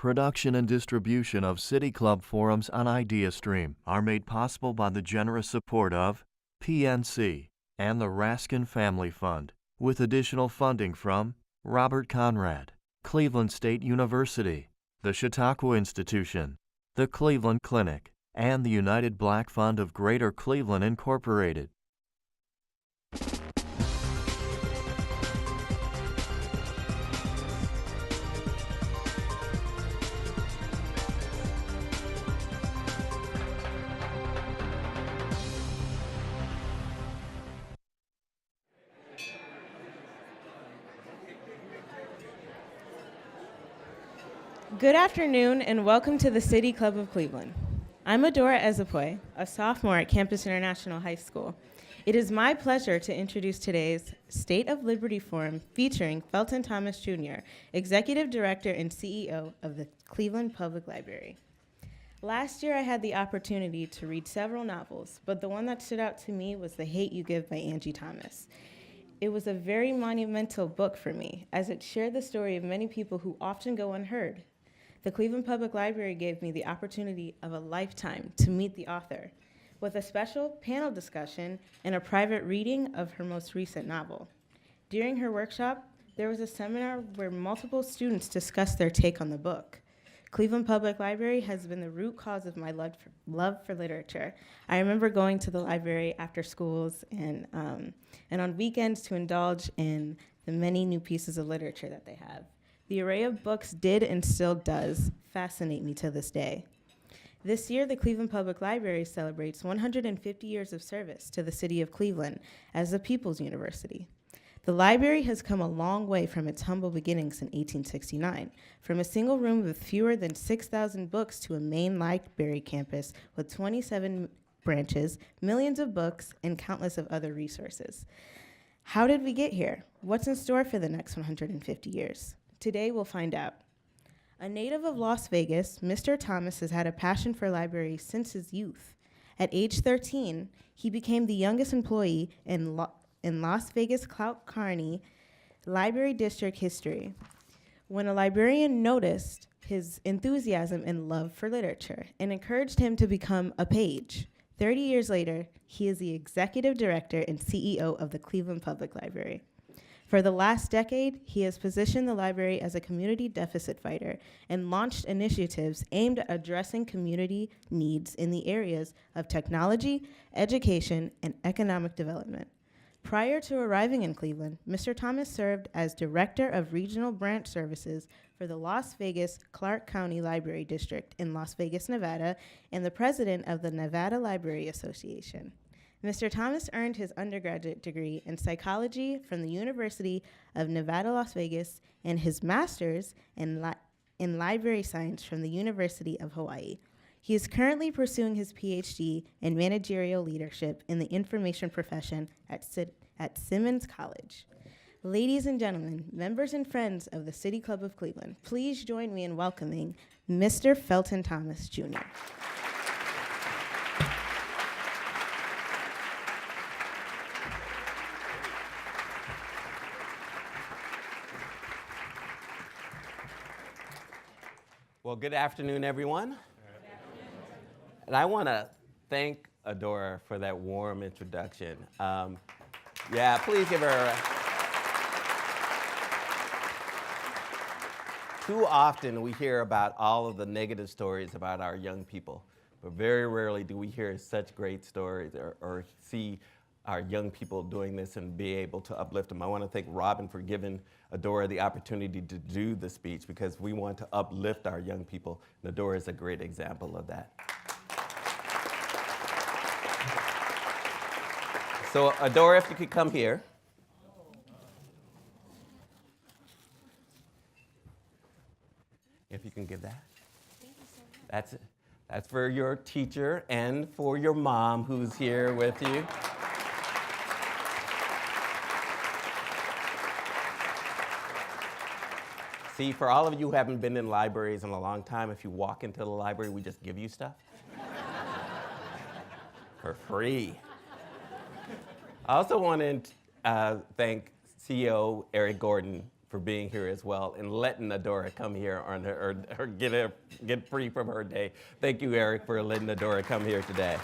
Production and distribution of City Club forums on IdeaStream are made possible by the generous support of PNC and the Raskin Family Fund, with additional funding from Robert Conrad, Cleveland State University, the Chautauqua Institution, the Cleveland Clinic, and the United Black Fund of Greater Cleveland, Incorporated. Good afternoon and welcome to the City Club of Cleveland. I'm Adora Ezepoy, a sophomore at Campus International High School. It is my pleasure to introduce today's State of Liberty Forum featuring Felton Thomas Jr., Executive Director and CEO of the Cleveland Public Library. Last year I had the opportunity to read several novels, but the one that stood out to me was The Hate You Give by Angie Thomas. It was a very monumental book for me, as it shared the story of many people who often go unheard. The Cleveland Public Library gave me the opportunity of a lifetime to meet the author, with a special panel discussion and a private reading of her most recent novel. During her workshop, there was a seminar where multiple students discussed their take on the book. Cleveland Public Library has been the root cause of my love for literature. I remember going to the library after schools and on weekends to indulge in the many new pieces of literature that they have. The array of books did and still does fascinate me to this day. This year, the Cleveland Public Library celebrates 150 years of service to the city of Cleveland as a People's University. The library has come a long way from its humble beginnings in 1869, from a single room with fewer than 6,000 books to a main library campus with 27 branches, millions of books, and countless of other resources. How did we get here? What's in store for the next 150 years? Today, we'll find out. A native of Las Vegas, Mr. Thomas has had a passion for libraries since his youth. At age 13, he became the youngest employee in Las Vegas Clark County Library District history, when a librarian noticed his enthusiasm and love for literature and encouraged him to become a page. 30 years later, he is the executive director and CEO of the Cleveland Public Library. For the last decade, he has positioned the library as a community deficit fighter and launched initiatives aimed at addressing community needs in the areas of technology, education, and economic development. Prior to arriving in Cleveland, Mr. Thomas served as Director of Regional Branch Services for the Las Vegas Clark County Library District in Las Vegas, Nevada, and the President of the Nevada Library Association. Mr. Thomas earned his undergraduate degree in psychology from the University of Nevada, Las Vegas, and his master's in library science from the University of Hawaii. He is currently pursuing his PhD in managerial leadership in the information profession at Simmons College. Ladies and gentlemen, members and friends of the City Club of Cleveland, please join me in welcoming Mr. Felton Thomas, Jr. Well, good afternoon, everyone. And I want to thank Adora for that warm introduction. Yeah, please give her a... Too often we hear about all of the negative stories about our young people, but very rarely do we hear such great stories or see our young people doing this and be able to uplift them. I want to thank Robin for giving Adora the opportunity to do the speech because we want to uplift our young people. And Adora is a great example of that. So Adora, if you could come here. If you can give that. Thank you so much. That's for your teacher and for your mom who's here with you. See, for all of you who haven't been in libraries in a long time, if you walk into the library, we just give you stuff for free. I also want to thank CEO Eric Gordon for being here as well and letting Adora come here on or get free from her day. Thank you, Eric, for letting Adora come here today.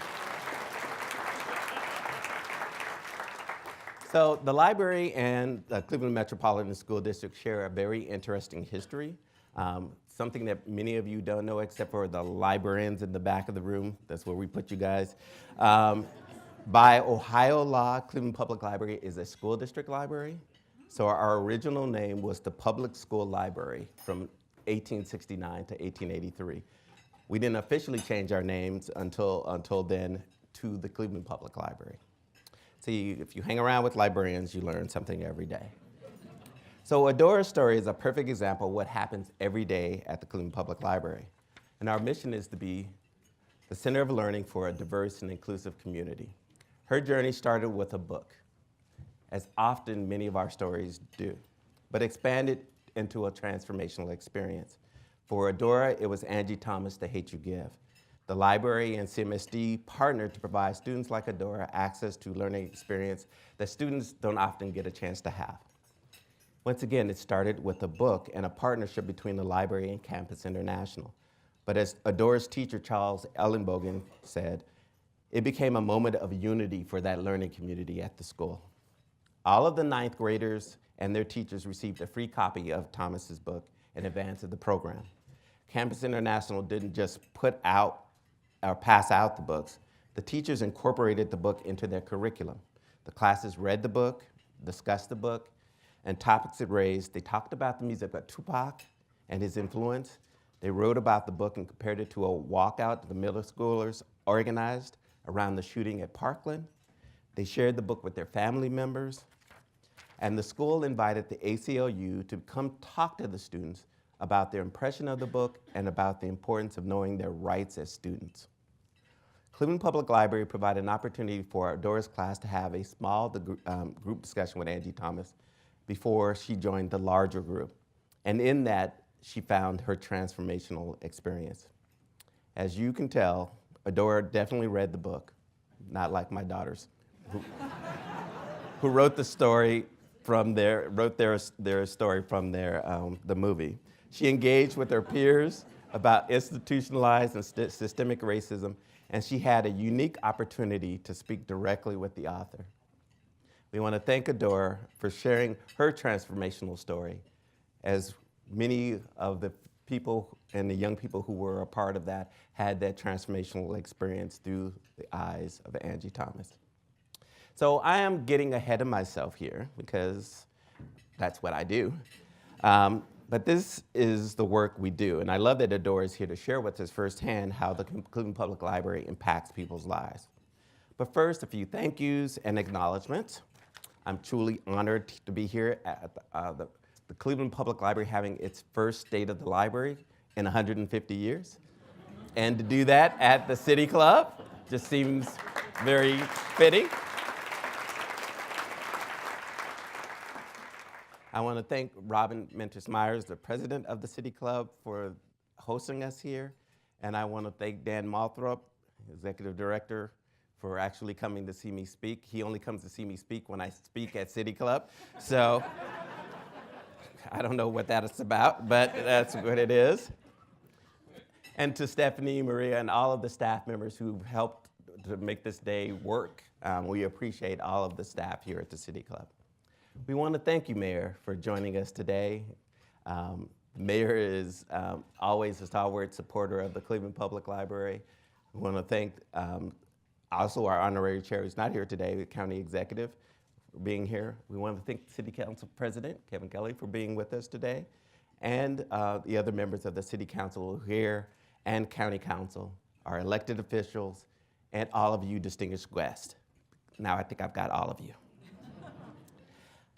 So the library and the Cleveland Metropolitan School District share a very interesting history. Something that many of you don't know except for the librarians in the back of the room. That's where we put you guys. By Ohio law, Cleveland Public Library is a school district library. So our original name was the Public School Library from 1869 to 1883. We didn't officially change our names until then to the Cleveland Public Library. See, if you hang around with librarians, you learn something every day. So Adora's story is a perfect example of what happens every day at the Cleveland Public Library. And our mission is to be the center of learning for a diverse and inclusive community. Her journey started with a book, as often many of our stories do, but expanded into a transformational experience. For Adora, it was Angie Thomas' The Hate You Give. The library and CMSD partnered to provide students like Adora access to learning experience that students don't often get a chance to have. Once again, it started with a book and a partnership between the library and Campus International. But as Adora's teacher, Charles Ellenbogen, said, it became a moment of unity for that learning community at the school. All of the ninth graders and their teachers received a free copy of Thomas's book in advance of the program. Campus International didn't just put out or pass out the books. The teachers incorporated the book into their curriculum. The classes read the book, discussed the book, and topics it raised. They talked about the music of Tupac and his influence. They wrote about the book and compared it to a walkout the middle schoolers organized around the shooting at Parkland. They shared the book with their family members. And the school invited the ACLU to come talk to the students about their impression of the book and about the importance of knowing their rights as students. Cleveland Public Library provided an opportunity for Adora's class to have a small group discussion with Angie Thomas before she joined the larger group. And in that, she found her transformational experience. As you can tell, Adora definitely read the book, not like my daughters, who wrote the story from their story from the movie. She engaged with her peers about institutionalized and systemic racism, and she had a unique opportunity to speak directly with the author. We want to thank Adora for sharing her transformational story, as many of the people and the young people who were a part of that had that transformational experience through the eyes of Angie Thomas. So I am getting ahead of myself here because that's what I do. But this is the work we do, and I love that Adora is here to share with us firsthand how the Cleveland Public Library impacts people's lives. But first, a few thank yous and acknowledgments. I'm truly honored to be here at the Cleveland Public Library having its first State of the Library in 150 years. And to do that at the City Club just seems very fitting. I want to thank Robin Menters-Myers, the president of the City Club, for hosting us here. And I want to thank Dan Malthrop, executive director, for actually coming to see me speak. He only comes to see me speak when I speak at City Club. So I don't know what that is about, but that's what it is. And to Stephanie, Maria, and all of the staff members who helped to make this day work. We appreciate all of the staff here at the City Club. We want to thank you, Mayor, for joining us today. The Mayor is always a stalwart supporter of the Cleveland Public Library. We want to thank also our honorary chair who's not here today, the county executive, for being here. We want to thank City Council President Kevin Kelly for being with us today, and the other members of the City Council who are here, and County Council, our elected officials, and all of you distinguished guests. Now I think I've got all of you.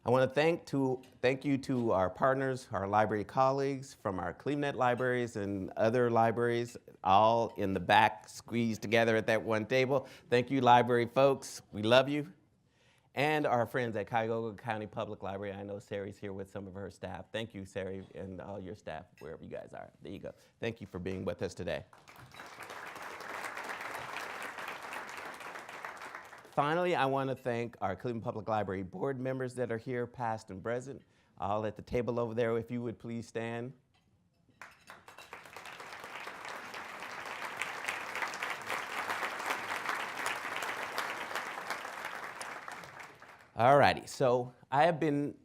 I want to thank you to our partners, our library colleagues from our CleveNet libraries and other libraries, all in the back, squeezed together at that one table. Thank you, library folks. We love you. And our friends at Cuyahoga County Public Library. I know Sari's here with some of her staff. Thank you, Sari, and all your staff, wherever you guys are. There you go. Thank you for being with us today. Finally, I want to thank our Cleveland Public Library board members that are here, past and present, all at the table over there, if you would please stand. All righty, so I have been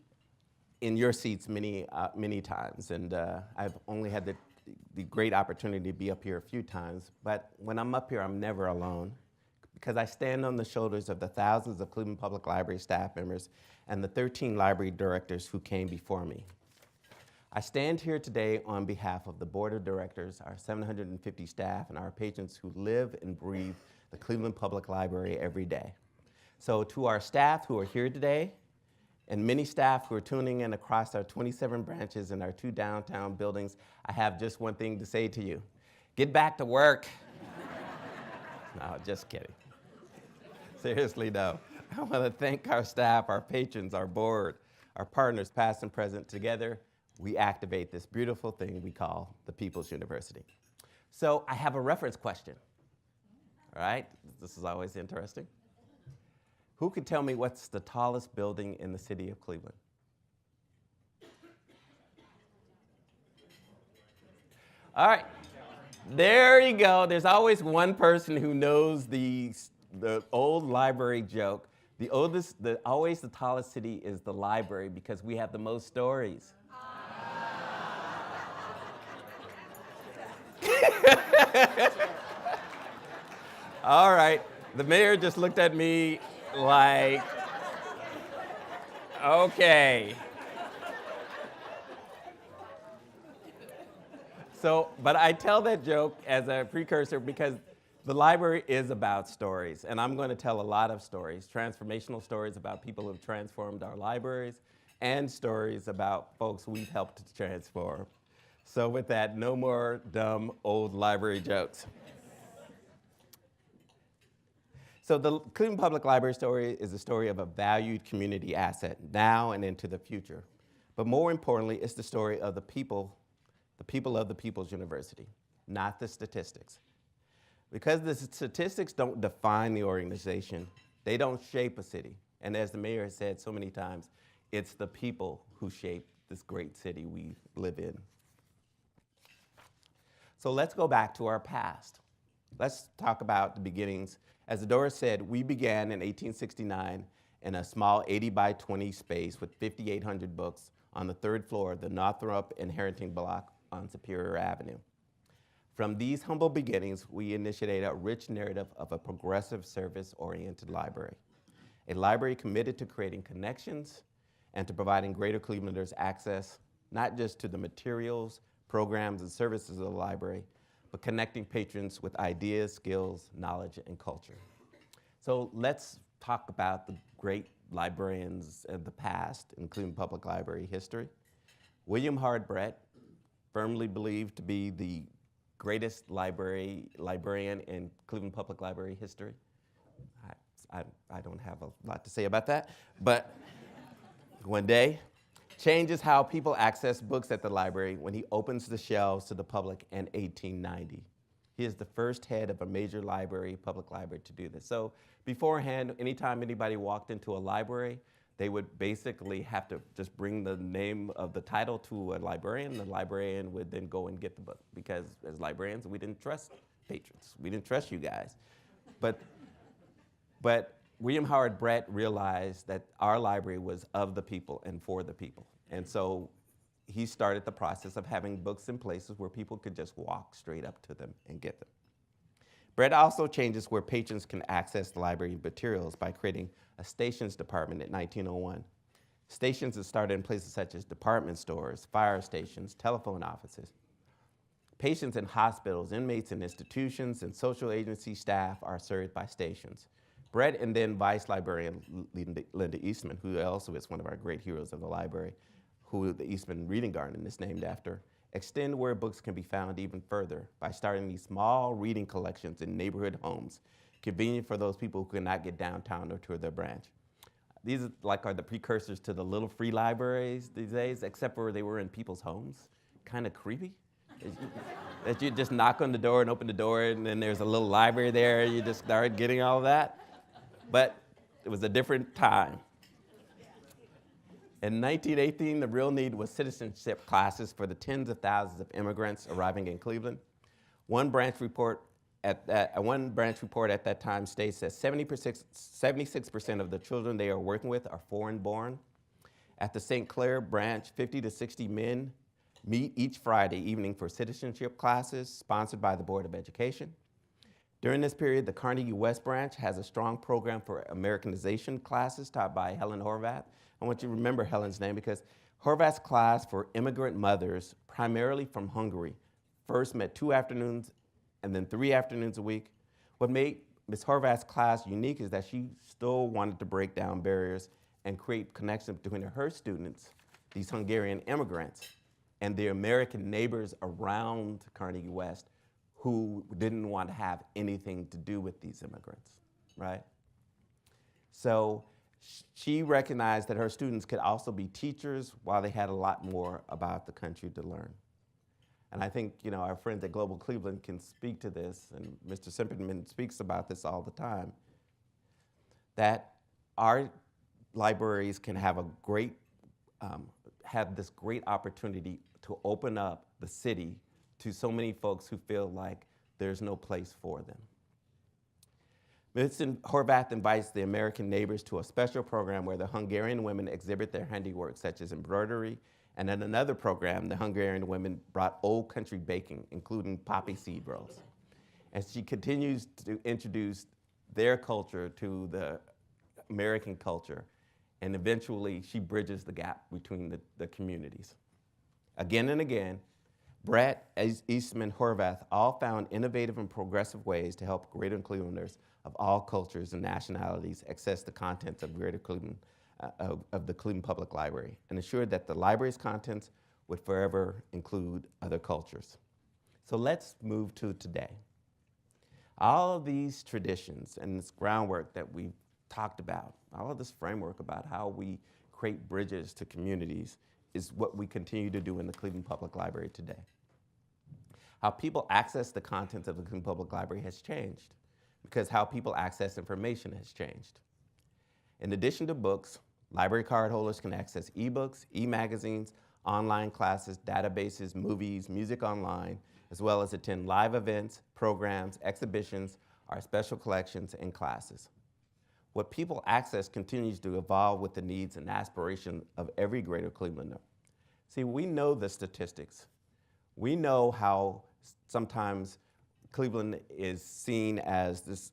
in your seats many times, and I've only had the great opportunity to be up here a few times, but when I'm up here, I'm never alone, because I stand on the shoulders of the thousands of Cleveland Public Library staff members and the 13 library directors who came before me. I stand here today on behalf of the board of directors, our 750 staff, and our patrons who live and breathe the Cleveland Public Library every day. So to our staff who are here today, and many staff who are tuning in across our 27 branches and our 2 downtown buildings, I have just one thing to say to you. Get back to work. No, just kidding. Seriously, no. I want to thank our staff, our patrons, our board, our partners, past and present. Together, we activate this beautiful thing we call the People's University. So I have a reference question. All right? This is always interesting. Who could tell me what's the tallest building in the city of Cleveland? All right, there you go. There's always one person who knows the old library joke. Always the tallest city is the library because we have the most stories. All right, the mayor just looked at me like, okay. So, but I tell that joke as a precursor because the library is about stories, and I'm going to tell a lot of stories, transformational stories about people who have transformed our libraries, and stories about folks we've helped to transform. So with that, no more dumb old library jokes. So the Cleveland Public Library story is a story of a valued community asset now and into the future. But more importantly, it's the story of the people of the People's University, not the statistics. Because the statistics don't define the organization, they don't shape a city. And as the mayor has said so many times, it's the people who shape this great city we live in. So let's go back to our past. Let's talk about the beginnings. As Adora said, we began in 1869 in a small 80 by 20 space with 5,800 books on the 3rd floor of the Northrop and Harrington block on Superior Avenue. From these humble beginnings, we initiated a rich narrative of a progressive, service-oriented library. A library committed to creating connections and to providing greater Clevelanders access, not just to the materials, programs, and services of the library, but connecting patrons with ideas, skills, knowledge, and culture. So let's talk about the great librarians of the past in Cleveland Public Library history. William Howard Brett, firmly believed to be the greatest librarian in Cleveland Public Library history. I don't have a lot to say about that, but one day, changes how people access books at the library when he opens the shelves to the public in 1890. He is the first head of a major public library to do this. So beforehand, anytime anybody walked into a library, they would basically have to just bring the name of the title to a librarian. The librarian would then go and get the book because as librarians, we didn't trust patrons. We didn't trust you guys. But William Howard Brett realized that our library was of the people and for the people. And so he started the process of having books in places where people could just walk straight up to them and get them. Brett also changes where patrons can access the library materials by creating a stations department in 1901. Stations that started in places such as department stores, fire stations, telephone offices. Patients in hospitals, inmates in institutions, and social agency staff are served by stations. Brett and then Vice Librarian Linda Eastman, who also is one of our great heroes of the library, who the Eastman Reading Garden is named after, extend where books can be found even further by starting these small reading collections in neighborhood homes, convenient for those people who cannot get downtown or to their branch. These are the precursors to the little free libraries these days, except for they were in people's homes. Kind of creepy. That you just knock on the door and open the door and then there's a little library there, you just start getting all of that. But it was a different time. In 1918, the real need was citizenship classes for the tens of thousands of immigrants arriving in Cleveland. One branch report at that time states that 76% of the children they are working with are foreign born. At the St. Clair branch, 50 to 60 men meet each Friday evening for citizenship classes sponsored by the Board of Education. During this period, the Carnegie West branch has a strong program for Americanization classes taught by Helen Horvath. I want you to remember Helen's name because Horvath's class for immigrant mothers, primarily from Hungary, first met 2 afternoons and then 3 afternoons a week. What made Ms. Horvath's class unique is that she still wanted to break down barriers and create connections between her students, these Hungarian immigrants, and their American neighbors around Carnegie West who didn't want to have anything to do with these immigrants, right? So she recognized that her students could also be teachers while they had a lot more about the country to learn. And I think, our friends at Global Cleveland can speak to this, and Mr. Simperman speaks about this all the time, that our libraries can have have this great opportunity to open up the city to so many folks who feel like there's no place for them. Ms. Horvath invites the American neighbors to a special program where the Hungarian women exhibit their handiwork, such as embroidery, and in another program, the Hungarian women brought old country baking, including poppy seed rolls. And she continues to introduce their culture to the American culture, and eventually she bridges the gap between the communities. Again and again, Brett, Eastman, Horvath all found innovative and progressive ways to help Greater Clevelanders of all cultures and nationalities access the contents of Greater Cleveland, of the Cleveland Public Library, and ensured that the library's contents would forever include other cultures. So let's move to today. All of these traditions and this groundwork that we've talked about, all of this framework about how we create bridges to communities is what we continue to do in the Cleveland Public Library today. How people access the contents of the Cleveland Public Library has changed because how people access information has changed. In addition to books, library card holders can access ebooks, e-magazines, online classes, databases, movies, music online, as well as attend live events, programs, exhibitions, our special collections, and classes. What people access continues to evolve with the needs and aspirations of every Greater Clevelander. See, we know the statistics. We know how sometimes Cleveland is seen as this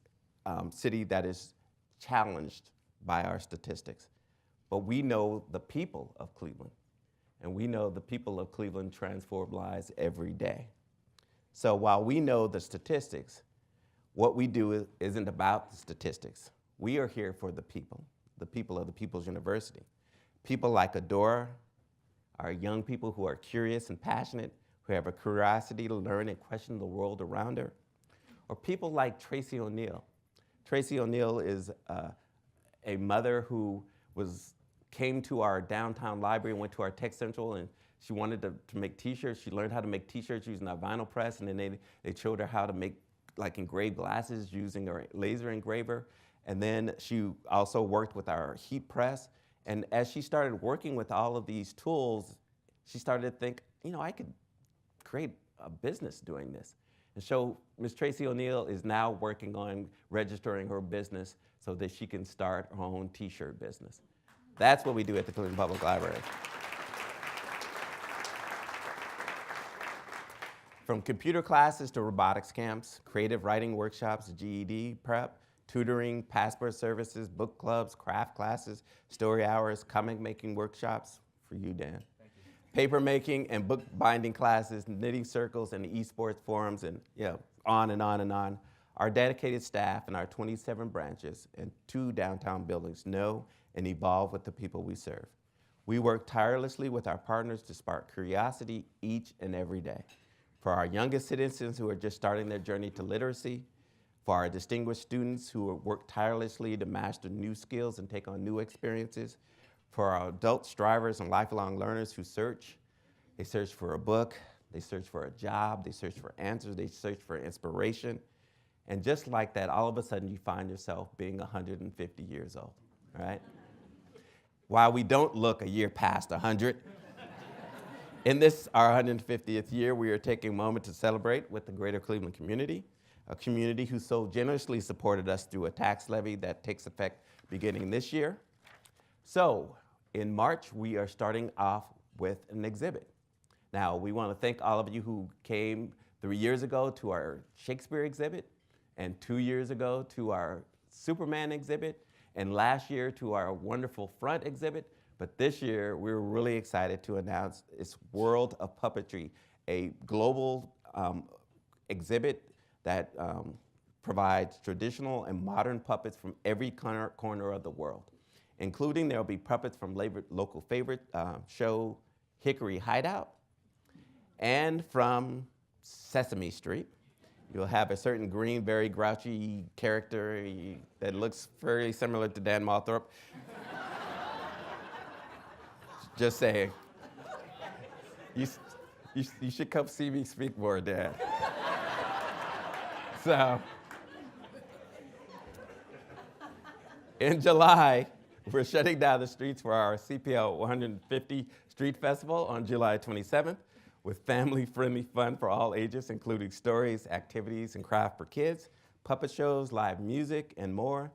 city that is challenged by our statistics. But we know the people of Cleveland, and we know the people of Cleveland transform lives every day. So while we know the statistics, what we do isn't about the statistics. We are here for the people of the People's University. People like Adora, our young people who are curious and passionate, who have a curiosity to learn and question the world around her. Or people like Tracy O'Neill. Tracy O'Neill is a mother who came to our downtown library and went to our Tech Central, and she wanted to make t-shirts. She learned how to make t-shirts using our vinyl press, and then they showed her how to make engraved glasses using our laser engraver. And then she also worked with our heat press. And as she started working with all of these tools, she started to think, I could create a business doing this. And so Ms. Tracy O'Neill is now working on registering her business so that she can start her own t-shirt business. That's what we do at the Cleveland Public Library. From computer classes to robotics camps, creative writing workshops, GED prep, tutoring, passport services, book clubs, craft classes, story hours, comic making workshops, for you, Dan. Thank you. Paper making and book binding classes, knitting circles, and esports forums, and on and on and on. Our dedicated staff and our 27 branches and 2 downtown buildings know and evolve with the people we serve. We work tirelessly with our partners to spark curiosity each and every day. For our youngest citizens who are just starting their journey to literacy, for our distinguished students who work tirelessly to master new skills and take on new experiences, for our adult strivers and lifelong learners who search. They search for a book, they search for a job, they search for answers, they search for inspiration. And just like that, all of a sudden you find yourself being 150 years old, right? while we don't look a year past 100, in this, our 150th year, we are taking a moment to celebrate with the greater Cleveland community, a community who so generously supported us through a tax levy that takes effect beginning this year. So, in March, we are starting off with an exhibit. Now, we want to thank all of you who came 3 years ago to our Shakespeare exhibit, and 2 years ago to our Superman exhibit, and last year to our wonderful front exhibit. But this year, we're really excited to announce it's World of Puppetry, a global exhibit that provides traditional and modern puppets from every corner of the world, including there will be puppets from local favorite show Hickory Hideout, and from Sesame Street. You'll have a certain green, very grouchy character that looks very similar to Dan Mothorpe. Just saying. You should come see me speak more, Dan. So, in July, we're shutting down the streets for our CPL 150 Street Festival on July 27th with family-friendly fun for all ages, including stories, activities, and craft for kids, puppet shows, live music, and more.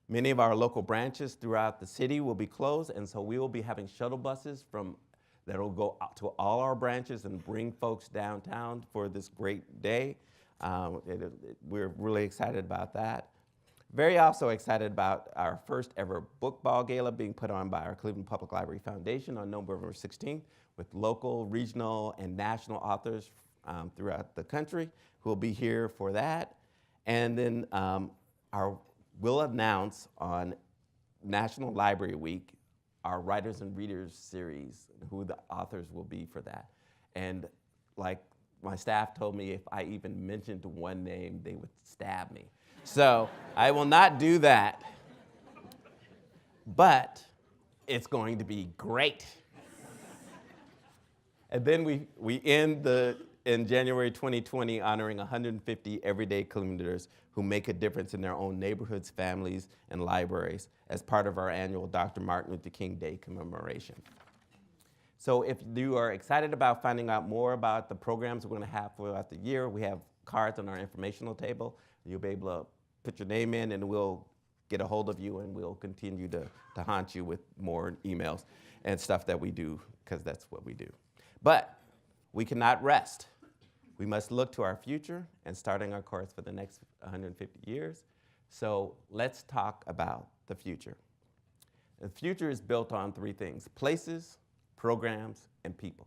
Many of our local branches throughout the city will be closed, and so we will be having shuttle buses that will go out to all our branches and bring folks downtown for this great day. We're really excited about that. Very also excited about our first ever book ball gala being put on by our Cleveland Public Library Foundation on November 16th with local, regional, and national authors throughout the country who will be here for that. And then we'll announce on National Library Week our Writers and Readers series, who the authors will be for that. And like my staff told me, if I even mentioned one name, they would stab me. So I will not do that, but it's going to be great. And then we end in January 2020 honoring 150 everyday Clevelanders who make a difference in their own neighborhoods, families, and libraries as part of our annual Dr. Martin Luther King Day commemoration. So if you are excited about finding out more about the programs we're going to have throughout the year, we have cards on our informational table. You'll be able to put your name in and we'll get a hold of you and we'll continue to haunt you with more emails and stuff that we do, because that's what we do. But we cannot rest. We must look to our future and starting our course for the next 150 years. So let's talk about the future. The future is built on three things: places, programs, and people,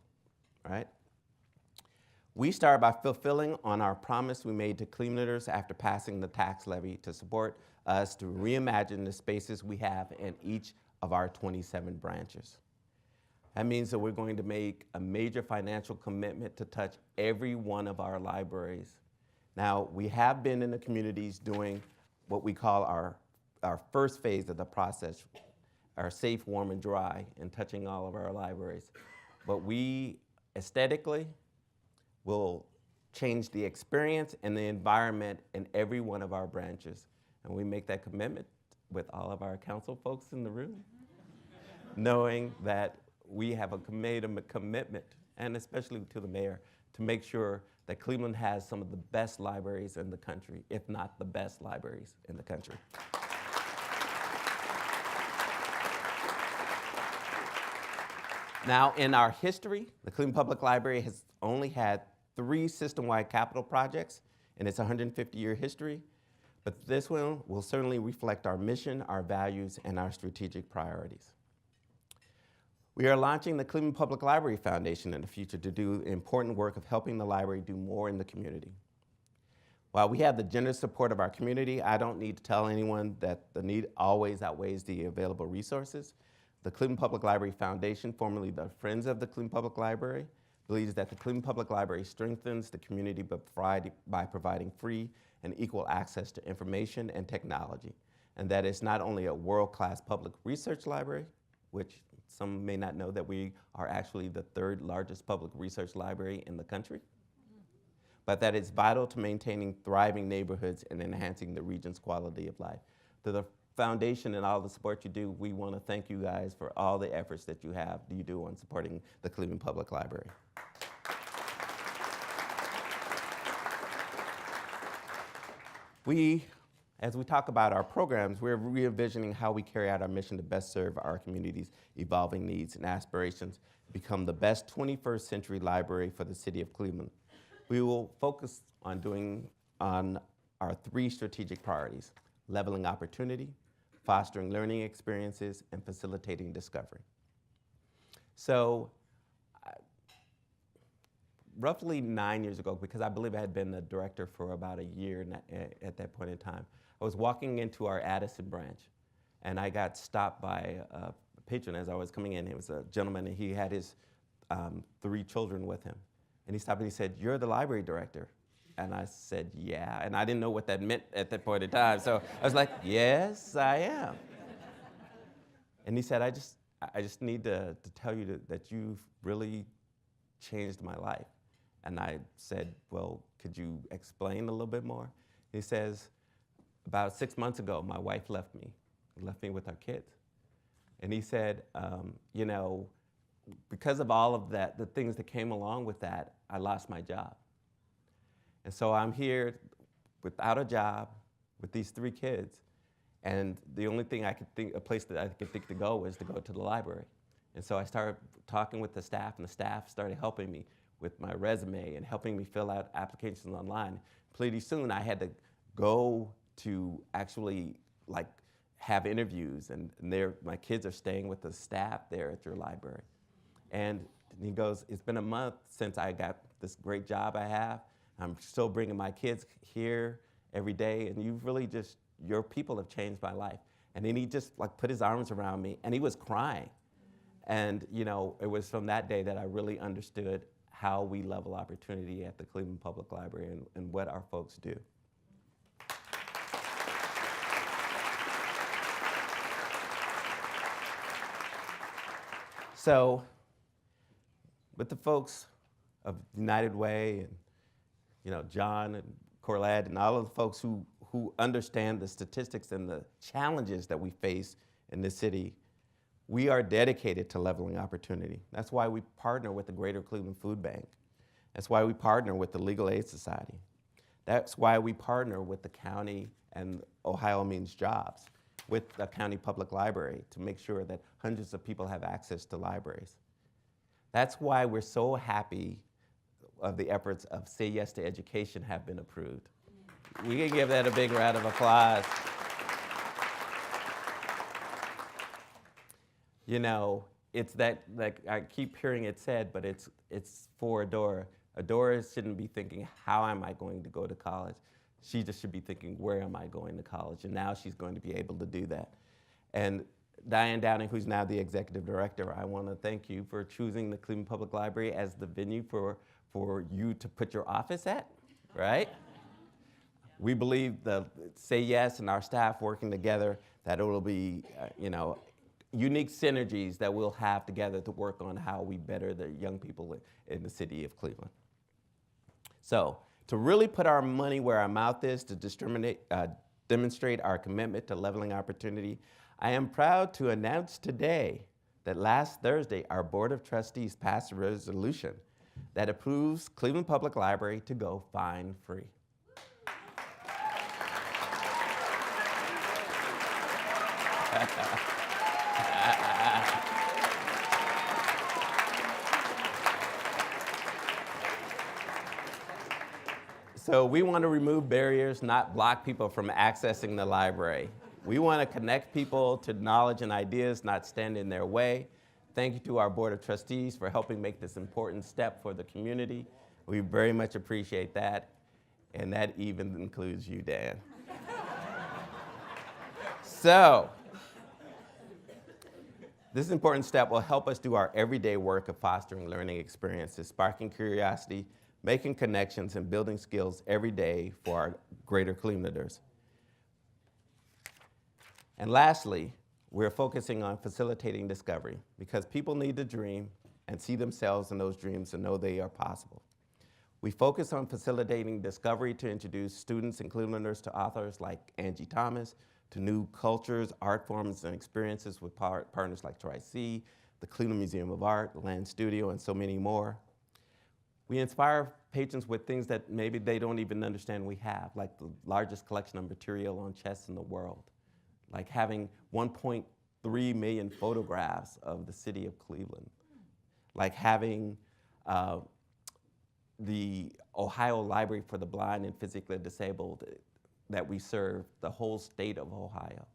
right? We start by fulfilling on our promise we made to Clevelanders after passing the tax levy to support us to reimagine the spaces we have in each of our 27 branches. That means that we're going to make a major financial commitment to touch every one of our libraries. Now, we have been in the communities doing what we call our first phase of the process, our safe, warm, and dry, and touching all of our libraries. But we aesthetically will change the experience and the environment in every one of our branches. And we make that commitment with all of our council folks in the room, knowing that we have made a commitment, and especially to the mayor, to make sure that Cleveland has some of the best libraries in the country, if not the best libraries in the country. Now, in our history, the Cleveland Public Library has only had 3 system-wide capital projects in its 150-year history, but this one will certainly reflect our mission, our values, and our strategic priorities. We are launching the Cleveland Public Library Foundation in the future to do the important work of helping the library do more in the community. While we have the generous support of our community, I don't need to tell anyone that the need always outweighs the available resources. The Cleveland Public Library Foundation, formerly the Friends of the Cleveland Public Library, believes that the Cleveland Public Library strengthens the community by providing free and equal access to information and technology, and that it's not only a world-class public research library, which some may not know that we are actually the 3rd largest public research library in the country, but that it's vital to maintaining thriving neighborhoods and enhancing the region's quality of life. To the foundation and all the support you do, we want to thank you guys for all the efforts that you do on supporting the Cleveland Public Library. As we talk about our programs, we're re-envisioning how we carry out our mission to best serve our community's evolving needs and aspirations, become the best 21st century library for the city of Cleveland. We will focus on our 3 strategic priorities: leveling opportunity, fostering learning experiences, and facilitating discovery. So, roughly 9 years ago, because I believe I had been the director for about a year at that point in time, I was walking into our Addison branch, and I got stopped by a patron as I was coming in. He was a gentleman, and he had his 3 children with him. And he stopped and he said, "You're the library director." And I said, "Yeah." And I didn't know what that meant at that point in time. So I was like, "Yes, I am." And he said, I just need to tell you that you've really changed my life. And I said, "Well, could you explain a little bit more?" He says, "About 6 months ago, my wife left me with our kids." And he said, "You know, because of all of that, the things that came along with that, I lost my job. And so I'm here without a job with these 3 kids, and the only thing a place that I could think to go was to go to the library." And so I started talking with the staff, and the staff started helping me with my resume and helping me fill out applications online. Pretty soon I had to go to actually have interviews, and my kids are staying with the staff there at your library. And he goes, "It's been a month since I got this great job I have. I'm still bringing my kids here every day, and your people have changed my life." And then he just put his arms around me, and he was crying. And it was from that day that I really understood how we level opportunity at the Cleveland Public Library and what our folks do. So, with the folks of United Way and John and Corlett and all of the folks who understand the statistics and the challenges that we face in this city, we are dedicated to leveling opportunity. That's why we partner with the Greater Cleveland Food Bank. That's why we partner with the Legal Aid Society. That's why we partner with the county and Ohio Means Jobs, with the county public library, to make sure that hundreds of people have access to libraries. That's why we're so happy of the efforts of Say Yes to Education have been approved. We can give that a big round of applause. It's that I keep hearing it said, but it's for Adora. Adora shouldn't be thinking, how am I going to go to college? She just should be thinking, where am I going to college? And now she's going to be able to do that. And Diane Downing, who's now the executive director, I want to thank you for choosing the Cleveland Public Library as the venue for you to put your office at, right? We believe the Say Yes and our staff working together, that it will be, unique synergies that we'll have together to work on how we better the young people in the city of Cleveland. So, to really put our money where our mouth is, to demonstrate our commitment to leveling opportunity, I am proud to announce today that last Thursday, our Board of Trustees passed a resolution that approves Cleveland Public Library to go fine-free. So we want to remove barriers, not block people from accessing the library. We want to connect people to knowledge and ideas, not stand in their way. Thank you to our Board of Trustees for helping make this important step for the community. We very much appreciate that, and that even includes you, Dan. So, this important step will help us do our everyday work of fostering learning experiences, sparking curiosity, making connections, and building skills every day for our Greater Clevelanders. And lastly, we're focusing on facilitating discovery, because people need to dream and see themselves in those dreams and know they are possible. We focus on facilitating discovery to introduce students and Clevelanders to authors like Angie Thomas, to new cultures, art forms, and experiences with partners like Tri-C, the Cleveland Museum of Art, the Land Studio, and so many more. We inspire patrons with things that maybe they don't even understand we have, like the largest collection of material on chess in the world, like having 1.3 million photographs of the city of Cleveland, like having the Ohio Library for the Blind and Physically Disabled that we serve the whole state of Ohio,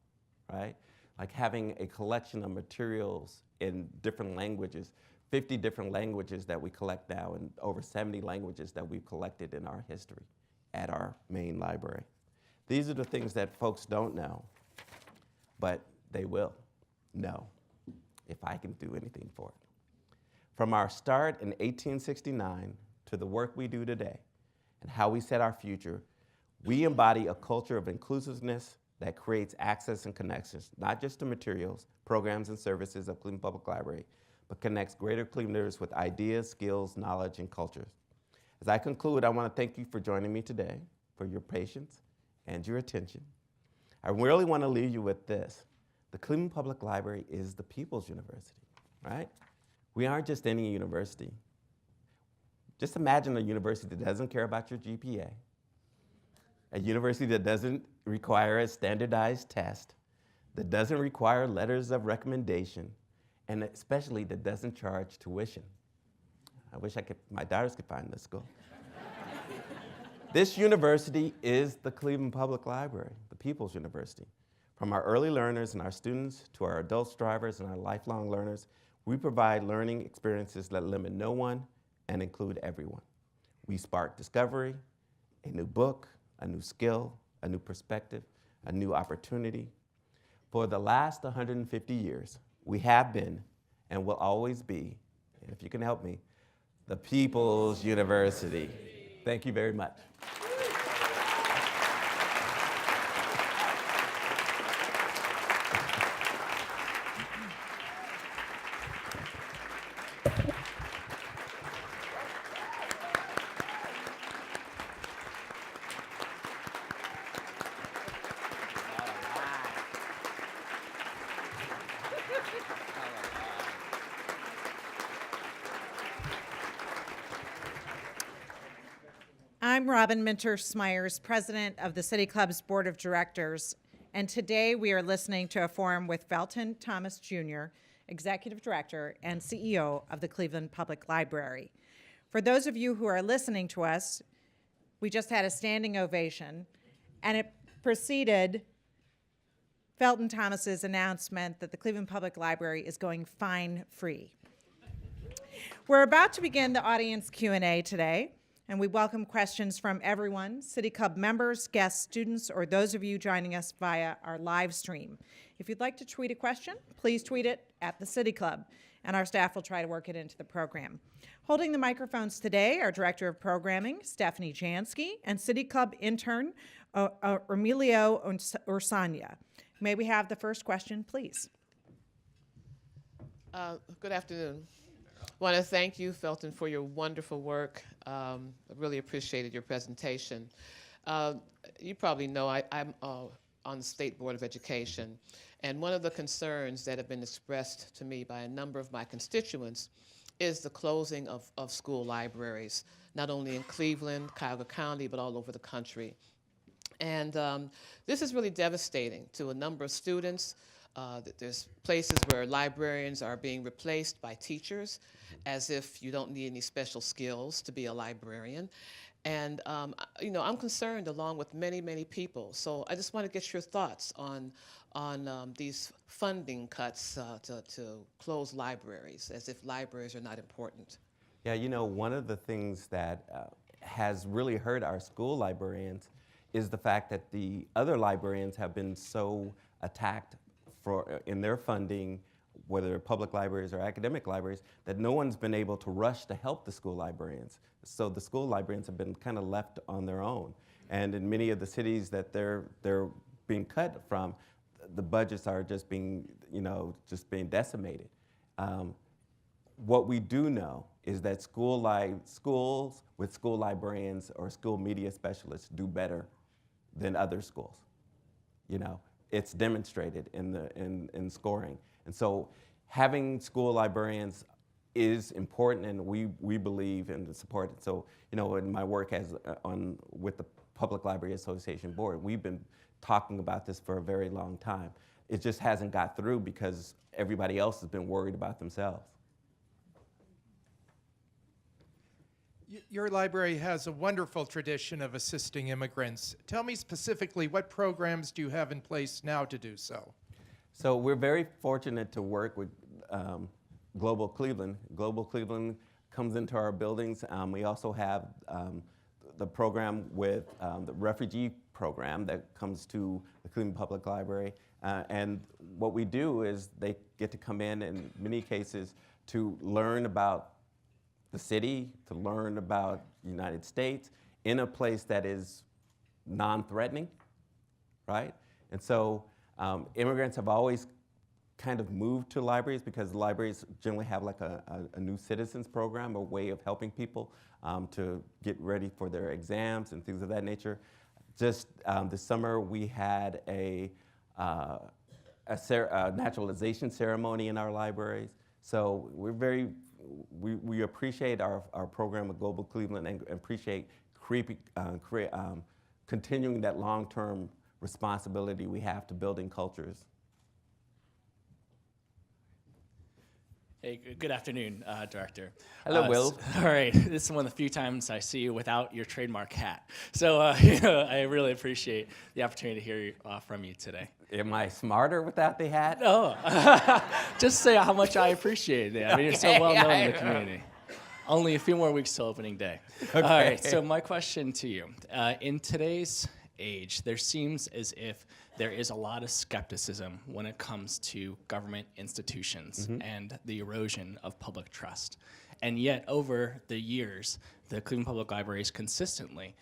right? Like having a collection of materials in different languages, 50 different languages that we collect now, and over 70 languages that we've collected in our history at our main library. These are the things that folks don't know, but they will know if I can do anything for it. From our start in 1869 to the work we do today and how we set our future, we embody a culture of inclusiveness that creates access and connections, not just to materials, programs, and services of Cleveland Public Library, but connects greater Clevelanders with ideas, skills, knowledge, and cultures. As I conclude, I want to thank you for joining me today, for your patience and your attention. I really want to leave you with this. The Cleveland Public Library is the people's university, right? We aren't just any university. Just imagine a university that doesn't care about your GPA, a university that doesn't require a standardized test, that doesn't require letters of recommendation, and especially that doesn't charge tuition. I wish my daughters could find this school. This university is the Cleveland Public Library, the people's university. From our early learners and our students to our adult strivers and our lifelong learners, we provide learning experiences that limit no one and include everyone. We spark discovery, a new book, a new skill, a new perspective, a new opportunity. For the last 150 years, we have been and will always be, and if you can help me, the People's University. Thank you very much. I'm Robin Minter-Smyers, president of the City Club's Board of Directors, and today we are listening to a forum with Felton Thomas Jr., executive director and CEO of the Cleveland Public Library. For those of you who are listening to us, we just had a standing ovation, and it preceded Felton Thomas's announcement that the Cleveland Public Library is going fine-free. We're about to begin the audience Q&A today, and we welcome questions from everyone, City Club members, guests, students, or those of you joining us via our live stream. If you'd like to tweet a question, please tweet it at the City Club, and our staff will try to work it into the program. Holding the microphones today are Director of Programming, Stephanie Jansky, and City Club intern, Emilio Ursania. May we have the first question, please? Good afternoon. I want to thank you, Felton, for your wonderful work. I really appreciated your presentation. You probably know I'm on the State Board of Education, and one of the concerns that have been expressed to me by a number of my constituents is the closing of school libraries, not only in Cleveland, Cuyahoga County, but all over the country. And this is really devastating to a number of students. There's places where librarians are being replaced by teachers, as if you don't need any special skills to be a librarian. And I'm concerned along with many, many people. So I just want to get your thoughts on these funding cuts to close libraries, as if libraries are not important. Yeah, one of the things that has really hurt our school librarians is the fact that the other librarians have been so attacked in their funding, whether public libraries or academic libraries, that no one's been able to rush to help the school librarians. So the school librarians have been kind of left on their own. And in many of the cities that they're being cut from, the budgets are just being decimated. What we do know is that schools with school librarians or school media specialists do better than other schools. it's demonstrated in scoring. And so having school librarians is important, and we believe in the support. So, you know, in my work with the Public Library Association Board, we've been talking about this for a very long time. It just hasn't got through because everybody else has been worried about themselves. Your library has a wonderful tradition of assisting immigrants. Tell me specifically, what programs do you have in place now to do so? So we're very fortunate to work with Global Cleveland. Global Cleveland comes into our buildings. We also have the program with the refugee program that comes to the Cleveland Public Library. And what we do is they get to come in many cases, to learn about the city, to learn about the United States in a place that is non-threatening, right? And so immigrants have always kind of moved to libraries because libraries generally have like a new citizens program, a way of helping people to get ready for their exams and things of that nature. Just this summer we had a naturalization ceremony in our libraries. So we appreciate our program at Global Cleveland and appreciate continuing that long-term responsibility we have to building cultures. Hey, good afternoon, Director. Hello, Will. All right, this is one of the few times I see you without your trademark hat. So you know, I really appreciate the opportunity to hear from you today. Am I smarter without the hat? No, just say how much I appreciate it. I mean, you're so well known in the community. Only a few more weeks till opening day. Okay. All right, so my question to you. In today's age, there seems as if there is a lot of skepticism when it comes to government institutions and the erosion of public trust. And yet, over the years, the Cleveland Public Library has consistently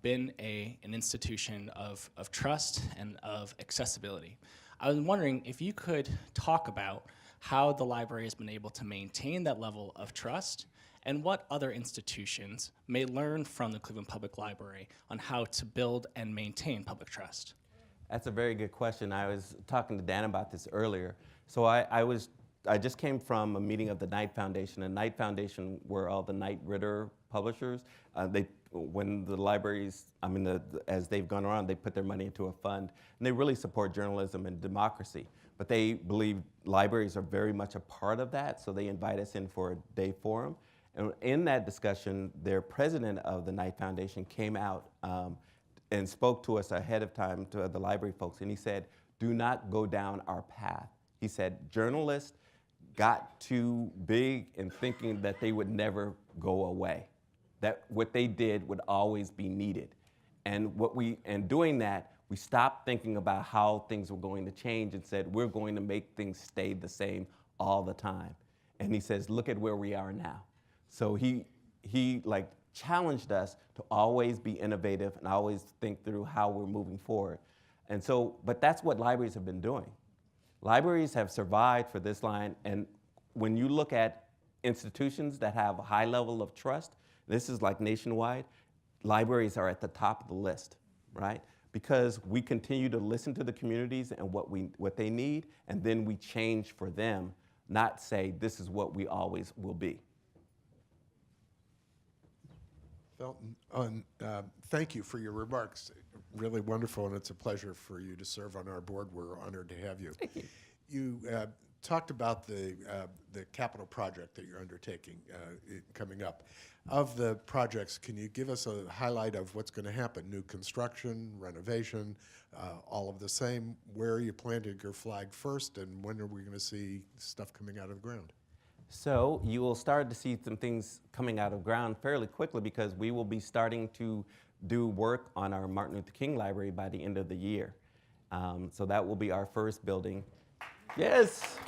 been an institution of trust and of accessibility. I was wondering if you could talk about how the library has been able to maintain that level of trust and what other institutions may learn from the Cleveland Public Library on how to build and maintain public trust. That's a very good question. I was talking to Dan about this earlier. So I just came from a meeting of the Knight Foundation. And Knight Foundation were all the Knight Ridder publishers. When the libraries, as they've gone around, they put their money into a fund, and they really support journalism and democracy. But they believe libraries are very much a part of that, so they invite us in for a day forum. And in that discussion, their president of the Knight Foundation came out and spoke to us ahead of time, to the library folks, and he said, do not go down our path. He said, journalists got too big in thinking that they would never go away, that what they did would always be needed. And doing that, we stopped thinking about how things were going to change and said, we're going to make things stay the same all the time. And he says, look at where we are now. So he like challenged us to always be innovative and always think through how we're moving forward. And so, but that's what libraries have been doing. Libraries have survived for this line, and when you look at institutions that have a high level of trust, this is like nationwide, libraries are at the top of the list, right? Because we continue to listen to the communities and what they need, and then we change for them, not say this is what we always will be. Felton, thank you for your remarks. Really wonderful, and it's a pleasure for you to serve on our board. We're honored to have you. Thank you. You talked about the capital project that you're undertaking coming up. Of the projects, can you give us a highlight of what's going to happen? New construction, renovation, all of the same? Where are you planting your flag first, and when are we going to see stuff coming out of the ground? So you will start to see some things coming out of ground fairly quickly, because we will be starting to do work on our Martin Luther King Library by the end of the year. So that will be our first building. Yes.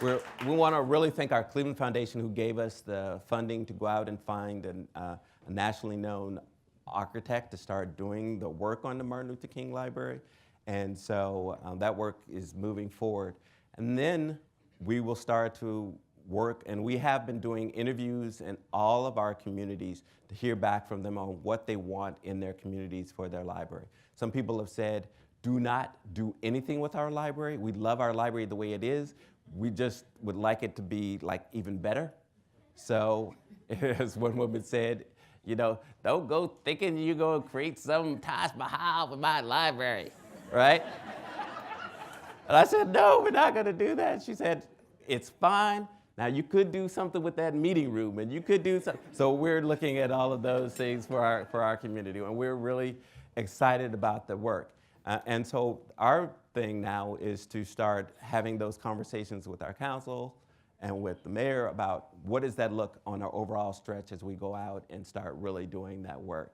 We want to really thank our Cleveland Foundation, who gave us the funding to go out and find a nationally known architect to start doing the work on the Martin Luther King Library. And so that work is moving forward. And then we will start to work, and we have been doing interviews in all of our communities to hear back from them on what they want in their communities for their library. Some people have said, do not do anything with our library. We love our library the way it is. We just would like it to be like even better. So, as one woman said, you know, don't go thinking you're going to create some Taj Mahal with my library, right? And I said, no, we're not going to do that. She said, it's fine. Now, you could do something with that meeting room, and you could do something. So we're looking at all of those things for our community, and we're really excited about the work. And so our thing now is to start having those conversations with our council and with the mayor about what does that look on our overall stretch as we go out and start really doing that work.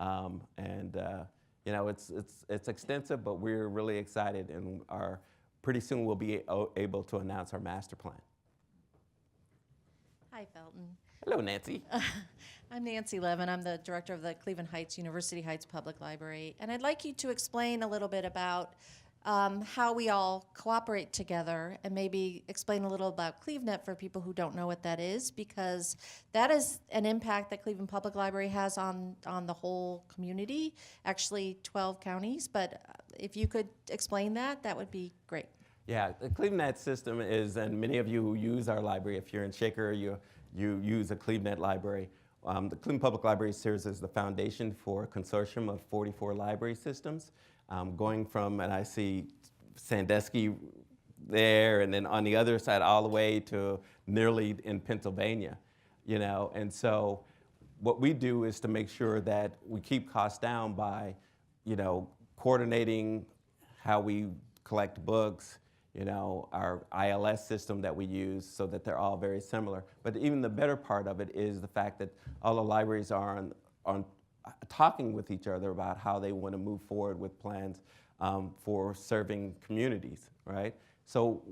You know, it's extensive, but we're really excited, and pretty soon we'll be able to announce our master plan. Hi, Felton. Hello, Nancy. I'm Nancy Levin. I'm the director of the Cleveland Heights, University Heights Public Library. And I'd like you to explain a little bit about how we all cooperate together, and maybe explain a little about CleveNet for people who don't know what that is, because that is an impact that Cleveland Public Library has on the whole community, actually 12 counties. But if you could explain that, that would be great. Yeah, the CleveNet system is, and many of you who use our library, if you're in Shaker, you use a CleveNet library. The Cleveland Public Library serves as the foundation for a consortium of 44 library systems, going from, and I see Sandusky there, and then on the other side all the way to nearly in Pennsylvania, you know. And so what we do is to make sure that we keep costs down by, you know, coordinating how we collect books, you know, our ILS system that we use, so that they're all very similar. But even the better part of it is the fact that all the libraries are on talking with each other about how they want to move forward with plans for serving communities, right? So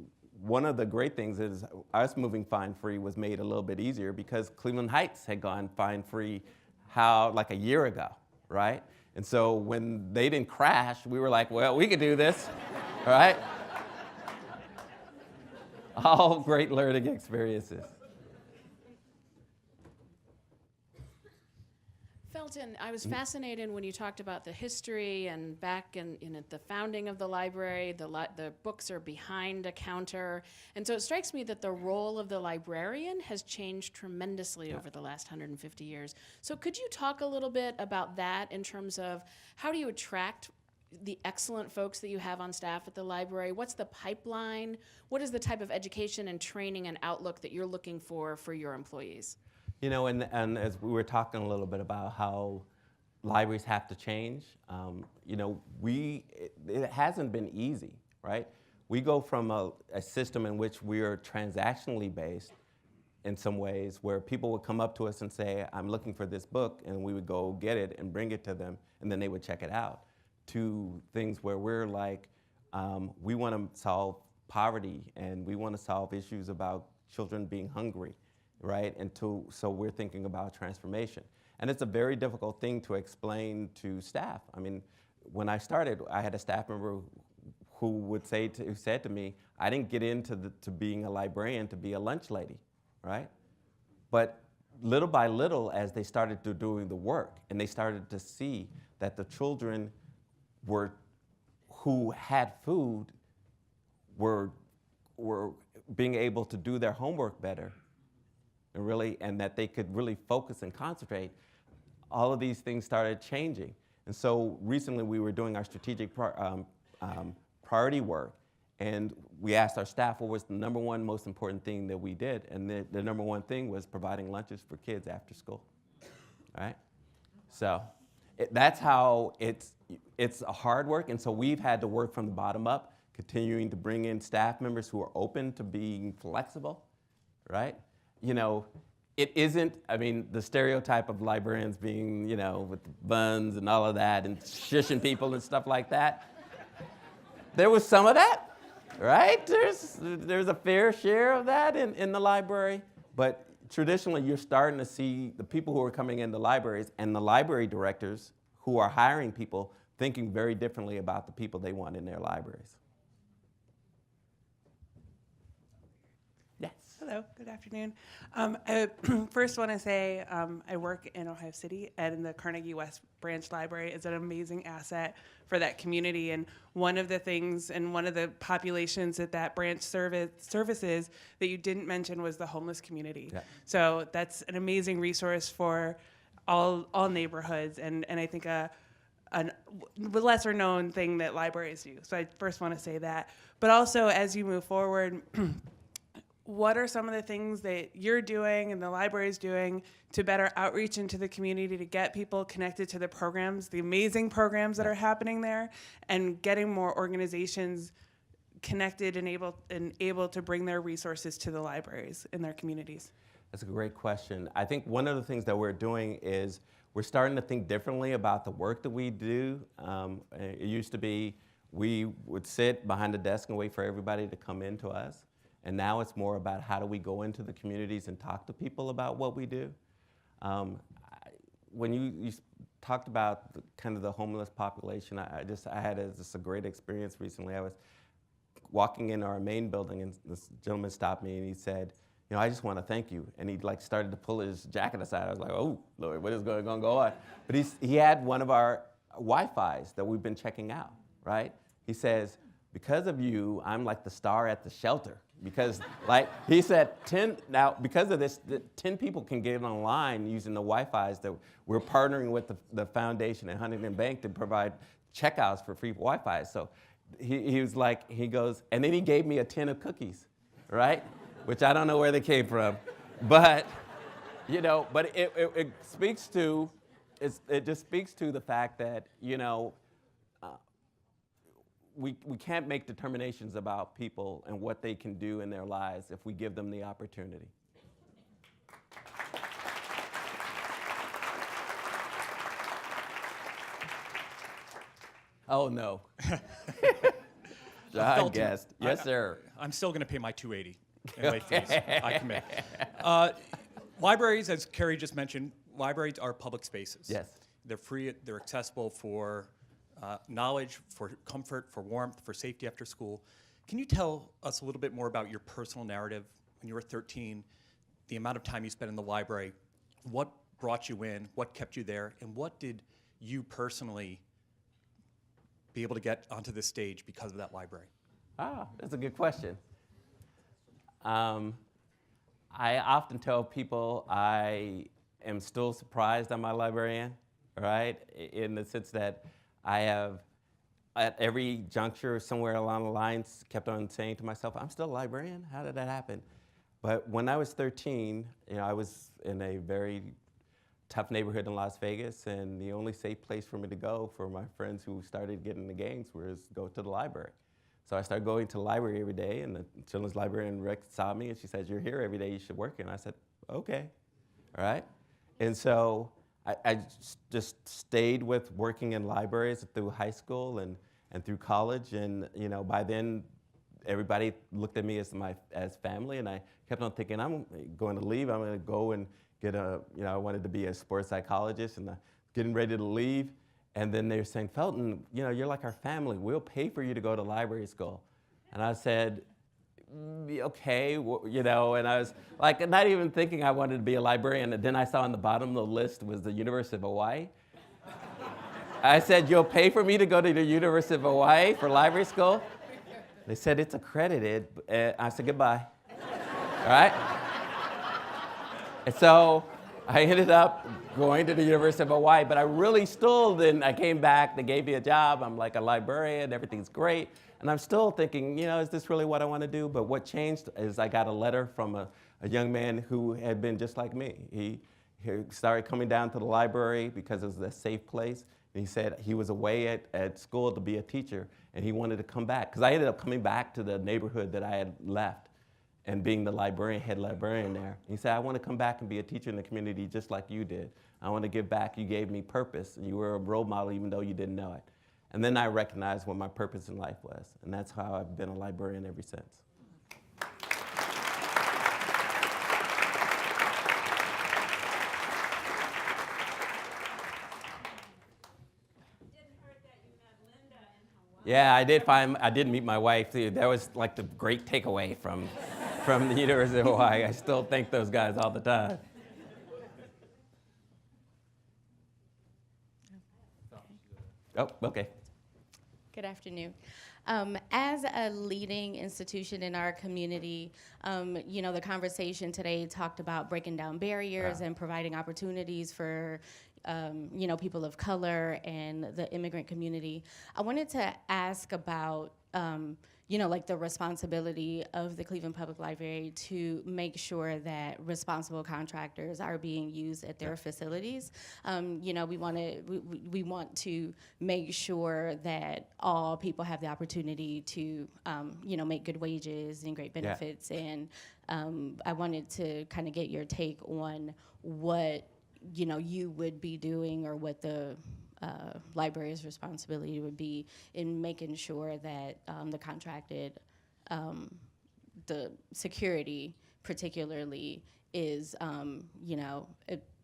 one of the great things is us moving fine-free was made a little bit easier because Cleveland Heights had gone fine-free like a year ago, right? And so when they didn't crash, we were like, well, we could do this, right? All great learning experiences. Felton, I was fascinated when you talked about the history and back in at the founding of the library, the books are behind a counter. And so it strikes me that the role of the librarian has changed tremendously over the last 150 years. So could you talk a little bit about that in terms of how do you attract the excellent folks that you have on staff at the library? What's the pipeline? What is the type of education and training and outlook that you're looking for your employees? You know, and as we were talking a little bit about how libraries have to change, you know, it hasn't been easy, right? We go from a system in which we are transactionally based in some ways, where people would come up to us and say, I'm looking for this book, and we would go get it and bring it to them, and then they would check it out, to things where we're like, we want to solve poverty, and we want to solve issues about children being hungry, right? So we're thinking about transformation. And it's a very difficult thing to explain to staff. I mean, when I started, I had a staff member who said to me, I didn't get into being a librarian to be a lunch lady, right? But little by little, as they started doing the work, and they started to see that the children who had food were being able to do their homework better, and that they could really focus and concentrate, all of these things started changing. And so recently we were doing our strategic priority work, and we asked our staff what was the number one most important thing that we did, and the number one thing was providing lunches for kids after school, right? So that's how it's a hard work, and so we've had to work from the bottom up, continuing to bring in staff members who are open to being flexible, right? You know, it isn't, I mean, the stereotype of librarians being, you know, with buns and all of that and shushing people and stuff like that. There was some of that, right? There's a fair share of that in the library, but traditionally you're starting to see the people who are coming in the libraries and the library directors who are hiring people thinking very differently about the people they want in their libraries. Yes. Hello, good afternoon. I first want to say I work in Ohio City, and the Carnegie West Branch Library is an amazing asset for that community. And one of the things and one of the populations that branch services that you didn't mention was the homeless community. Yeah. So that's an amazing resource for all neighborhoods, and I think a lesser known thing that libraries do. So I first want to say that. But also, as you move forward, what are some of the things that you're doing and the library is doing to better outreach into the community to get people connected to the programs, the amazing programs that are happening there, and getting more organizations connected and able to bring their resources to the libraries in their communities? That's a great question. I think one of the things that we're doing is we're starting to think differently about the work that we do. It used to be we would sit behind the desk and wait for everybody to come in to us. And now it's more about how do we go into the communities and talk to people about what we do. When you talked about kind of the homeless population, I had a great experience recently. I was walking in our main building, and this gentleman stopped me and he said, "You know, I just want to thank you." And he started to pull his jacket aside. I was like, "Oh Lord, what is going to go on?" But he had one of our Wi-Fis that we've been checking out, right? He says, "Because of you, I'm like the star at the shelter." Because, he said, because of this, 10 people can get online using the Wi-Fis that we're partnering with the foundation at Huntington Bank to provide checkouts for free Wi-Fi. So he was like, he goes, and then he gave me a tin of cookies, right? Which I don't know where they came from. But, but it speaks to, it just speaks to the fact that, we can't make determinations about people and what they can do in their lives if we give them the opportunity. Oh, no. I guessed. Yes, sir. I'm still going to pay my $280 in late fees. I commit. Libraries, as Carrie just mentioned, libraries are public spaces. Yes. They're free. They're accessible for knowledge, for comfort, for warmth, for safety after school. Can you tell us a little bit more about your personal narrative when you were 13, the amount of time you spent in the library, what brought you in, what kept you there, and what did you personally be able to get onto this stage because of that library? That's a good question. I often tell people I am still surprised I'm a librarian, right? In the sense that I have, at every juncture, somewhere along the lines, kept on saying to myself, I'm still a librarian? How did that happen? But when I was 13, I was in a very tough neighborhood in Las Vegas, and the only safe place for me to go for my friends who started getting into gangs was go to the library. So I started going to the library every day, and the children's librarian Rick saw me, and she said, "You're here every day, you should work here." And I said, "Okay," all right? And so I just stayed with working in libraries through high school and through college, and by then everybody looked at me as family, and I kept on thinking I'm going to leave. I'm going to go and get I wanted to be a sports psychologist, and getting ready to leave, and then they were saying, "Felton, you're like our family. We'll pay for you to go to library school," and I said, "Okay," and I was not even thinking I wanted to be a librarian. And then I saw on the bottom of the list was the University of Hawaii. I said, "You'll pay for me to go to the University of Hawaii for library school?" They said, "It's accredited." I said, "Goodbye." All right? And so I ended up going to the University of Hawaii, but I really still didn't. I came back, they gave me a job. I'm like a librarian, everything's great. And I'm still thinking, is this really what I want to do? But what changed is I got a letter from a young man who had been just like me. He started coming down to the library because it was a safe place. And he said he was away at school to be a teacher, and he wanted to come back. Because I ended up coming back to the neighborhood that I had left and being the head librarian there. He said, "I want to come back and be a teacher in the community just like you did. I want to give back. You gave me purpose, and you were a role model even though you didn't know it." And then I recognized what my purpose in life was, and that's how I've been a librarian ever since. Yeah, I did meet my wife. That was like the great takeaway from from the University of Hawaii. I still thank those guys all the time. Oh, okay. Good afternoon. As a leading institution in our community, the conversation today talked about breaking down barriers and providing opportunities for people of color and the immigrant community. I wanted to ask about the responsibility of the Cleveland Public Library to make sure that responsible contractors are being used at their facilities. We want to make sure that all people have the opportunity to, make good wages and great benefits. And I wanted to kind of get your take on what, you would be doing, or what the library's responsibility would be in making sure that the contracted, the security particularly is,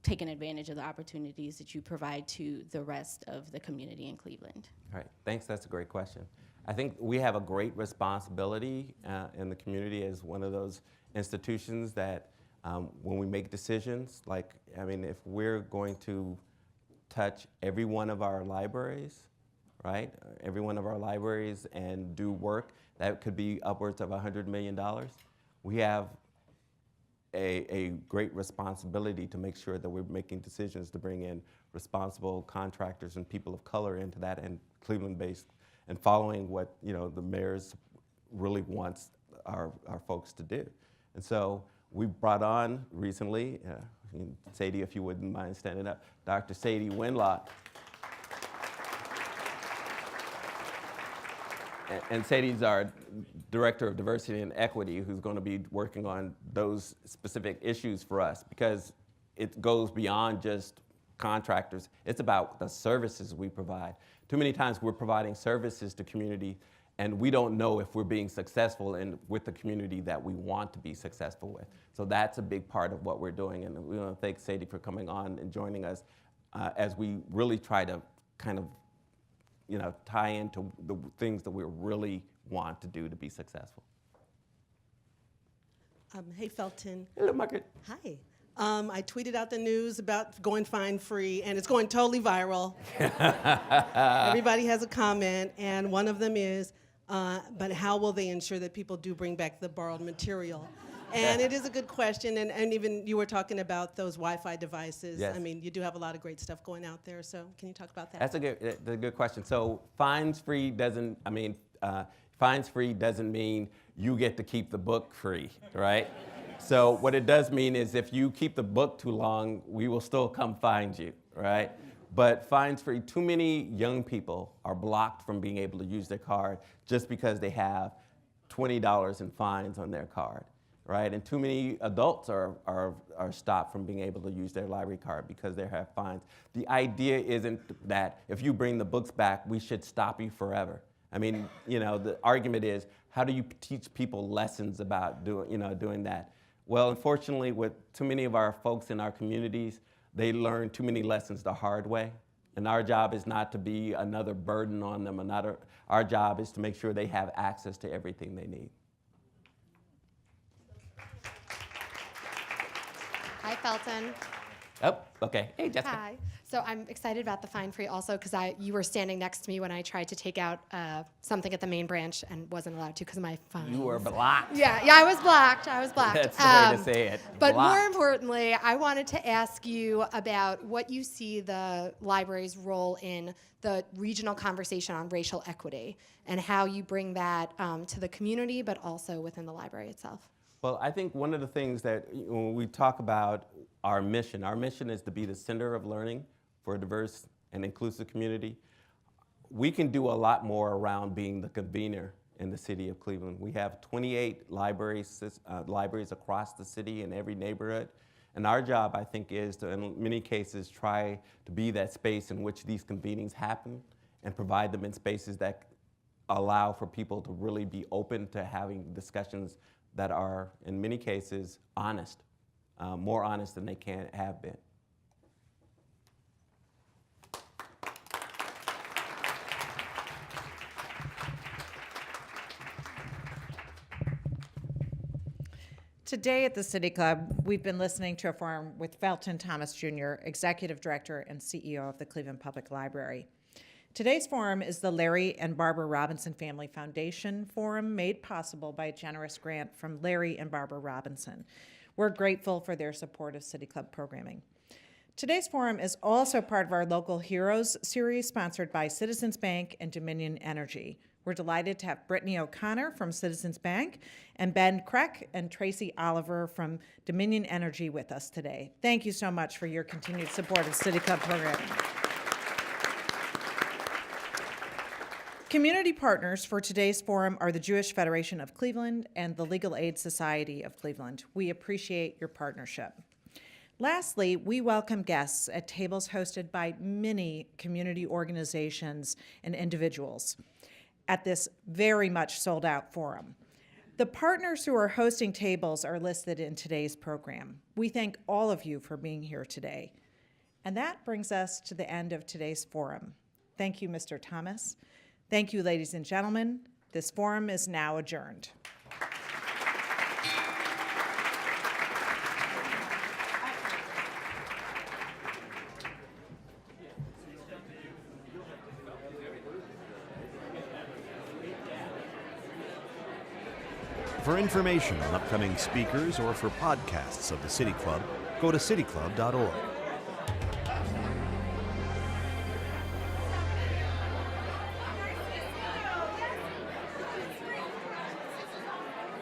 taking advantage of the opportunities that you provide to the rest of the community in Cleveland. All right, thanks, that's a great question. I think we have a great responsibility in the community as one of those institutions that when we make decisions, if we're going to touch every one of our libraries, right? Every one of our libraries and do work that could be upwards of $100 million. We have a great responsibility to make sure that we're making decisions to bring in responsible contractors and people of color into that, and Cleveland-based, and following what the mayor's really wants our folks to do. And so we brought on recently, Sadie, if you wouldn't mind standing up, Dr. Sadie Winlock. And Sadie's our Director of Diversity and Equity, who's going to be working on those specific issues for us, because it goes beyond just contractors. It's about the services we provide. Too many times we're providing services to community, and we don't know if we're being successful with the community that we want to be successful with. So that's a big part of what we're doing, and we want to thank Sadie for coming on and joining us as we really try to kind of tie into the things that we really want to do to be successful. Hey, Felton. Hello, Margaret. Hi. I tweeted out the news about going fine-free, and it's going totally viral. Everybody has a comment, and one of them is, but how will they ensure that people do bring back the borrowed material? And it is a good question, and even you were talking about those Wi-Fi devices. Yes. I mean, you do have a lot of great stuff going out there, so can you talk about that? That's a good question. So fines-free doesn't mean you get to keep the book free, right? So what it does mean is if you keep the book too long, we will still come find you, right? But fines-free, too many young people are blocked from being able to use their card just because they have $20 in fines on their card, right? And too many adults are stopped from being able to use their library card because they have fines. The idea isn't that if you bring the books back, we should stop you forever. I mean, the argument is, how do you teach people lessons about doing that? Well, unfortunately, with too many of our folks in our communities, they learn too many lessons the hard way. And our job is not to be another burden on them. Our job is to make sure they have access to everything they need. Hi, Felton. Oh, okay. Hey, Jessica. Hi. So I'm excited about the fine free also because you were standing next to me when I tried to take out something at the main branch and wasn't allowed to because of my fines. You were blocked. Yeah, I was blocked. That's the way to say it. But blocked. more importantly, I wanted to ask you about what you see the library's role in the regional conversation on racial equity and how you bring that to the community, but also within the library itself. Well, I think one of the things that when we talk about our mission is to be the center of learning for a diverse and inclusive community. We can do a lot more around being the convener in the city of Cleveland. We have 28 libraries across the city in every neighborhood. And our job, I think, is to, in many cases, try to be that space in which these convenings happen and provide them in spaces that allow for people to really be open to having discussions that are, in many cases, honest, more honest than they can have been. Today at the City Club, we've been listening to a forum with Felton Thomas Jr., Executive Director and CEO of the Cleveland Public Library. Today's forum is the Larry and Barbara Robinson Family Foundation Forum, made possible by a generous grant from Larry and Barbara Robinson. We're grateful for their support of City Club programming. Today's forum is also part of our Local Heroes series, sponsored by Citizens Bank and Dominion Energy. We're delighted to have Brittany O'Connor from Citizens Bank and Ben Kreck and Tracy Oliver from Dominion Energy with us today. Thank you so much for your continued support of City Club programming. Community partners for today's forum are the Jewish Federation of Cleveland and the Legal Aid Society of Cleveland. We appreciate your partnership. Lastly, we welcome guests at tables hosted by many community organizations and individuals at this very much sold out forum. The partners who are hosting tables are listed in today's program. We thank all of you for being here today. And that brings us to the end of today's forum. Thank you, Mr. Thomas. Thank you, ladies and gentlemen. This forum is now adjourned. For information on upcoming speakers or for podcasts of the City Club, go to cityclub.org.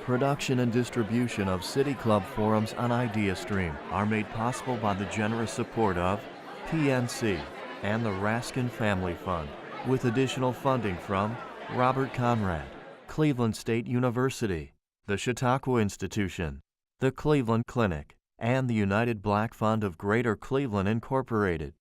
Production and distribution of City Club forums on IdeaStream are made possible by the generous support of PNC and the Raskin Family Fund, with additional funding from Robert Conrad, Cleveland State University, the Chautauqua Institution, the Cleveland Clinic, and the United Black Fund of Greater Cleveland Incorporated.